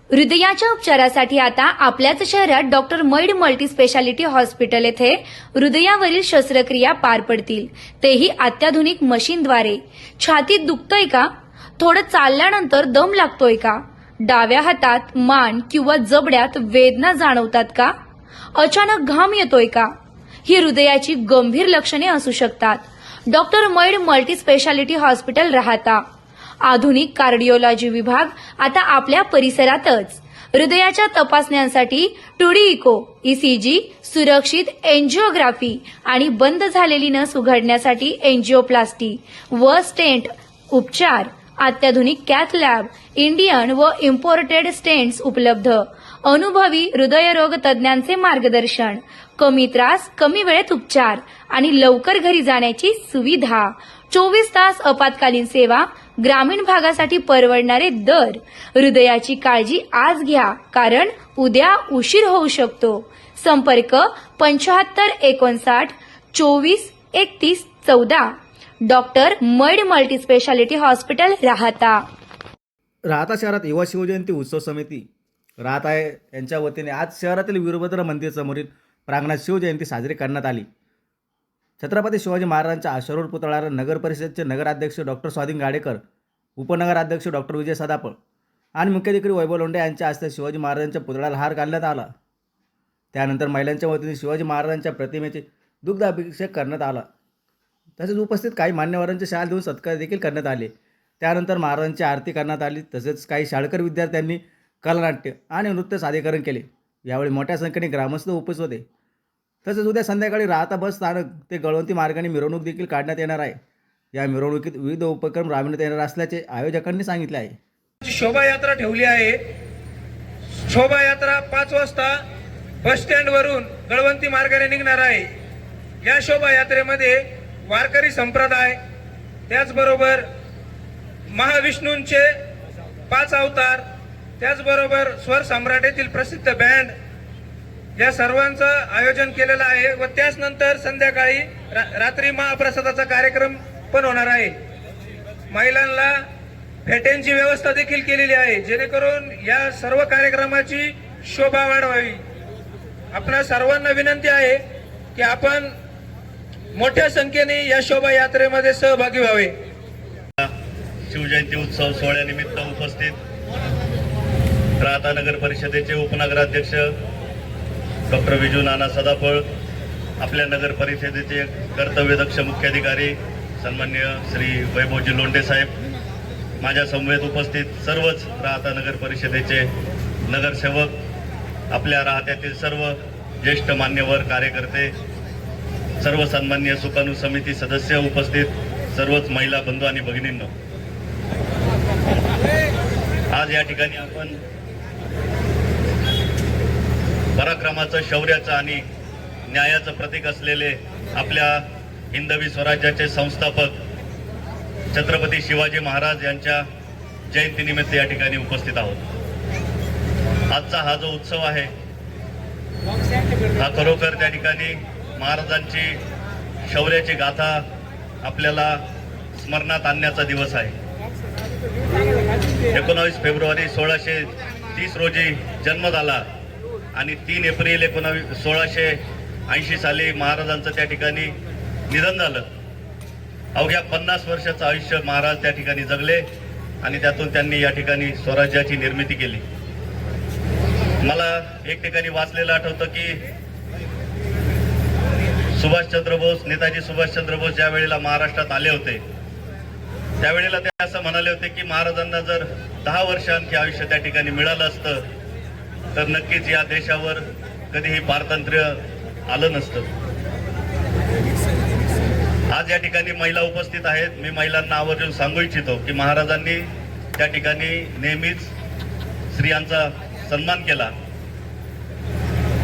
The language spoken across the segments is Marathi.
हृदयाच्या उपचारासाठी आता आपल्याच शहरात डॉक्टर मैड मल्टी स्पेशालिटी हॉस्पिटल येथे हृदयावरील शस्त्रक्रिया पार पडतील, तेही अत्याधुनिक मशीनद्वारे। छातीत दुखतंय का? थोडं चालल्यानंतर दम लागतोय का? डाव्या हातात, मान किंवा जबड्यात वेदना जाणवतात का? अचानक घाम येतोय का? ही हृदयाची गंभीर लक्षणे असू शकतात। डॉक्टर मैड मल्टी स्पेशालिटी हॉस्पिटल राहता आधुनिक कार्डिओलॉजी विभाग आता आपल्या परिसरातच। हृदयाच्या तपासण्यांसाठी 2D इको, ECG, सुरक्षित एंजिओग्राफी आणि बंद झालेली नस उघडण्यासाठी एंजिओप्लास्टी व स्टेंट उपचार, अत्याधुनिक कॅथ लॅब, इंडियन व इम्पोर्टेड स्टेंट्स उपलब्ध, अनुभवी हृदयरोग तज्ञांचे मार्गदर्शन, कमी त्रास, कमी वेळेत उपचार आणि लवकर घरी जाण्याची सुविधा, 24 तास आपत्कालीन सेवा, ग्रामीण भागासाठी परवडणारे दर। हृदयाची काळजी आज घ्या, कारण उद्या उशीर होऊ शकतो। संपर्क 75 59 24 31 14। डॉक्टर मैड मल्टी स्पेशालिटी हॉस्पिटल राहता शहरात युवा शिवजयंती उत्सव समिती राहता आहे यांच्या वतीने आज शहरातील वीरभद्र मंदिर समोरील प्रांगणात शिवजयंती साजरी करण्यात आली। छत्रपती शिवाजी महाराजांच्या आश्वारूढ पुतळ्याला नगर परिषदेचे नगराध्यक्ष डॉक्टर स्वाधीन गाडेकर, उपनगराध्यक्ष डॉक्टर विजय सदाफळ आणि मुख्याधिकारी वैभव लोंढे यांच्या हस्ते शिवाजी महाराजांच्या पुतळ्याला हार घालण्यात आला। त्यानंतर महिलांच्या वतीने शिवाजी महाराजांच्या प्रतिमेचे दुग्ध अभिषेक करण्यात आला। तसेच उपस्थित काही मान्यवरांचे शाल देऊन सत्कार देखील करण्यात आले। त्यानंतर महाराजांची आरती करण्यात आली। तसेच काही शाळकरी विद्यार्थ्यांनी कलानाट्य आणि नृत्य सादरीकरण केले। यावेळी मोठ्या संख्येने ग्रामस्थ उपस्थित होते। तसेच उद्या संध्याकाळी राहता बस स्थानक ते गळवंती मार्गाने मिरवणूक देखील काढण्यात येणार आहे। या मिरवणुकीत विविध उपक्रम राबविण्यात येणार असल्याचे आयोजकांनी सांगितले आहे। शोभायात्रा ठेवली आहे। शोभायात्रा 5 वाजता बस स्टँड वरून गळवंती मार्गाने निघणार आहे। या शोभायात्रेमध्ये वारकरी संप्रदाय, त्याचबरोबर महाविष्णूंचे 5 अवतार, त्याचबरोबर स्वर सम्राटेतील प्रसिद्ध बँड, या सर्वांचं आयोजन केलेलं आहे। व त्याच नंतर संध्याकाळी रात्री महाप्रसादाचा कार्यक्रम पण होणार आहे। महिलांना फेट्यांची व्यवस्था देखील केलेली आहे, जेणेकरून या सर्व कार्यक्रमाची शोभा वाढवावी। आपणा सर्वांना विनंती आहे की आपण मोठ्या संख्येने या शोभायात्रेमध्ये सहभागी व्हावे। शिवजयंती उत्सव सोहळ्यानिमित्त उपस्थित राहता नगर परिषदेचे उपनगराध्यक्ष डॉक्टर विजू नाना सदाफळ, आपल्या नगर परिषदेचे कर्तव्यदक्ष मुख्याधिकारी सन्माननीय श्री वैभवजी लोंढे साहेब, माझ्या समवेत उपस्थित सर्वच राहता नगर परिषदेचे नगरसेवक, आपल्या राहत्यातील सर्व ज्येष्ठ मान्यवर कार्यकर्ते, सर्व सन्माननीय सुकाणू समिती सदस्य उपस्थित सर्वच महिला बंधू आणि भगिनींनो, आज या ठिकाणी आपण पराक्रमाचं, शौर्याचं आणि न्यायाचं प्रतीक असलेले आपल्या हिंदवी स्वराज्याचे संस्थापक छत्रपती शिवाजी महाराज यांच्या जयंतीनिमित्त या ठिकाणी उपस्थित आहोत। आजचा हा जो उत्सव आहे हा खरोखर त्या ठिकाणी महाराजांची शौर्याची गाथा आपल्याला स्मरणात आणण्याचा दिवस आहे। 19 फेब्रुवारी 1630 रोजी जन्म झाला आणि 3 एप्रिल 1680 साली महाराजांचं त्या ठिकाणी निधन झालं। अवघ्या 50 वर्षाचं आयुष्य महाराज त्या ठिकाणी जगले आणि त्यातून त्यांनी या ठिकाणी स्वराज्याची निर्मिती केली। मला एक ठिकाणी वाचलेलं आठवतं की सुभाषचंद्र बोस, नेताजी सुभाषचंद्र बोस ज्या वेळेला महाराष्ट्रात आले होते त्यावेळेला ते असं म्हणाले होते की महाराजांना जर 10 वर्ष आणखी आयुष्य त्या ठिकाणी मिळालं असतं तर नक्कीच या देशावर कधीही पारतंत्र्य आलं नसतं। आज या ठिकाणी महिला उपस्थित आहेत। मी महिलांना आवर्जून सांगू इच्छितो की महाराजांनी त्या ठिकाणी नेहमीच स्त्रियांचा सन्मान केला।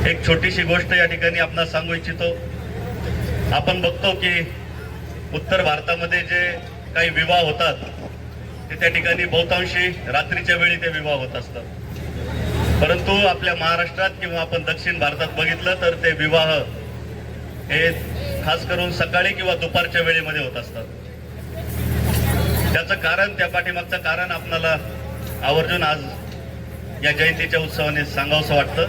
एक छोटीशी गोष्ट या ठिकाणी आपणास सांगू इच्छितो। आपण बघतो की उत्तर भारतामध्ये जे काही विवाह होतात ते त्या ठिकाणी बहुतांशी रात्रीच्या वेळी ते विवाह होत असतात, परंतु आपल्या महाराष्ट्रात किंवा आपण दक्षिण भारतात बघितलं तर ते विवाह हे खास करून सकाळी किंवा दुपारच्या वेळेमध्ये होत असतात। त्याचं कारण, त्या पाठीमागचं कारण आपल्याला आवर्जून आज या जयंतीच्या उत्सवाने सांगावंसं वाटतं.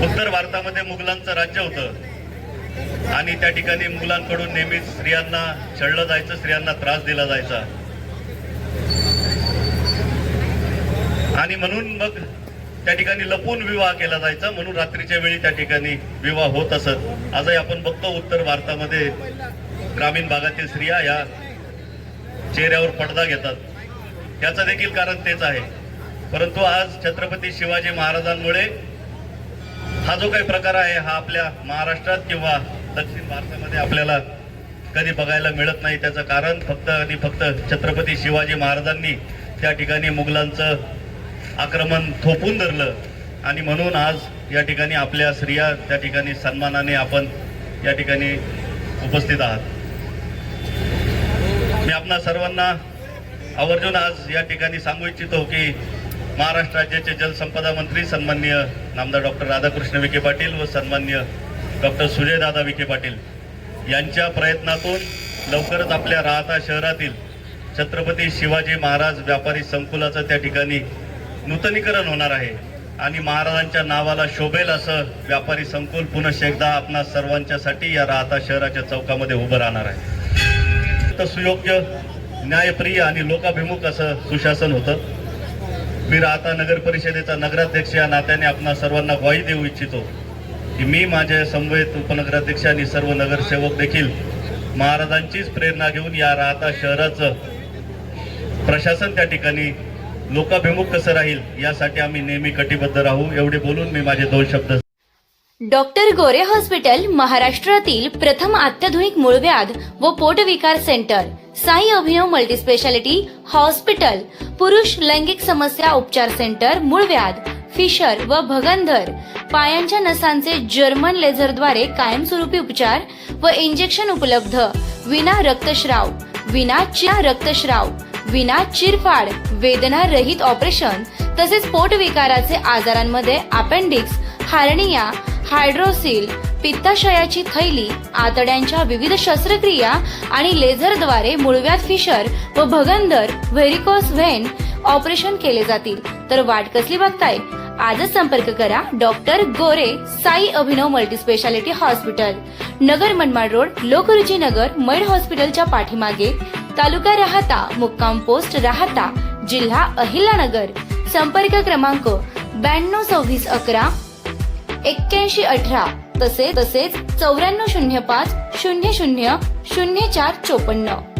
उत्तर भारतामध्ये मुघलांचं राज्य होतं आणि त्या ठिकाणी मुघलांकडून नेहमीच स्त्रियांना छळलं जायचं, स्त्रियांना त्रास दिला जायचा आणि म्हणून मग त्या ठिकाणी लपून विवाह केला जायचा, म्हणून रात्रीच्या वेळी त्या ठिकाणी विवाह होत असत. आजही आपण बघतो उत्तर भारतामध्ये ग्रामीण भागातील स्त्रिया या चेहऱ्यावर पडदा घेतात. त्याचं देखील कारण तेच आहे. परंतु आज छत्रपती शिवाजी महाराजांमुळे हा जो काही प्रकार आहे हा आपल्या महाराष्ट्रात किंवा दक्षिण भारतामध्ये आपल्याला कधी बघायला मिळत नाही. त्याचं कारण फक्त आणि फक्त छत्रपती शिवाजी महाराजांनी त्या ठिकाणी मुघलांचं आक्रमण थोपून धरलं आणि म्हणून आज या ठिकाणी आपल्या स्त्रिया त्या ठिकाणी सन्मानाने आपण या ठिकाणी उपस्थित आहात. मी आपणा सर्वांना आवर्जून आज या ठिकाणी सांगू इच्छितो की महाराष्ट्र राज्याचे जलसंपदा मंत्री सन्माननीय नामदार डॉक्टर राधाकृष्ण विखे पाटील व सन्माननीय डॉक्टर सुजयदादा विखे पाटील यांच्या प्रयत्नातून लवकरच आपल्या राहता शहरातील छत्रपती शिवाजी महाराज व्यापारी संकुलाचं त्या ठिकाणी नूतनीकरण होणार आहे आणि महाराजांच्या नावाला शोभेल असं व्यापारी संकुल पुनश्च एकदा आपणा सर्वांच्यासाठी या राहता शहराच्या चौकामध्ये उभं राहणार आहे. तर सुयोग्य, न्यायप्रिय आणि लोकाभिमुख असं सुशासन होतं. मी राहता नगर परिषदेचा नगराध्यक्ष या नात्याने आपणा सर्वांना ग्वाही देऊ इच्छितो की मी माझे समवेत उपनगराध्यक्ष आणि सर्व नगरसेवक देखील महाराजांचीच प्रेरणा घेऊन या राहता शहराचं प्रशासन त्या ठिकाणी लोकाभिमुख कसं राहील यासाठी आम्ही नेहमी कटिबद्ध राहू. एवढे बोलून मी माझे 2 शब्द. डॉक्टर गोरे हॉस्पिटल महाराष्ट्रातील प्रथम अत्याधुनिक मूळव्याध व पोटविकार सेंटर, साई अभिनव मल्टीस्पेशालिटी हॉस्पिटल, पुरुष लैंगिक समस्या उपचार सेंटर, मूळव्याध, फिशर व भगंदर, पायांच्या नसांचे जर्मन लेझरद्वारे कायमस्वरूपी उपचार व इंजेक्शन उपलब्ध, विना रक्तस्राव, विना चिरफाड, वेदना रहित ऑपरेशन तसेच पोटविकाराचे आजारांमध्ये अपेंडिक्स, हार्निया, हायड्रोसिल, पित्ताशयाची थैली, आतड्यांच्या विविध शस्त्रक्रिया आणि लेझरद्वारे मूळव्याध, फिशर व भगंदर, व्हेरिकोस व्हेन ऑपरेशन केले जातील. तर वाट कसली बघताय? आजच संपर्क करा डॉक्टर गोरे साई अभिनव multispeciality hospital, Nagar Manmad road, Lokruchi नगर, मैड हॉस्पिटलच्या पाठीमागे, तालुका राहता, मुक्काम पोस्ट राहता, जिल्हा अहिल्यानगर. संपर्क क्रमांक 922611 8118 तसेच 9405 00 0454.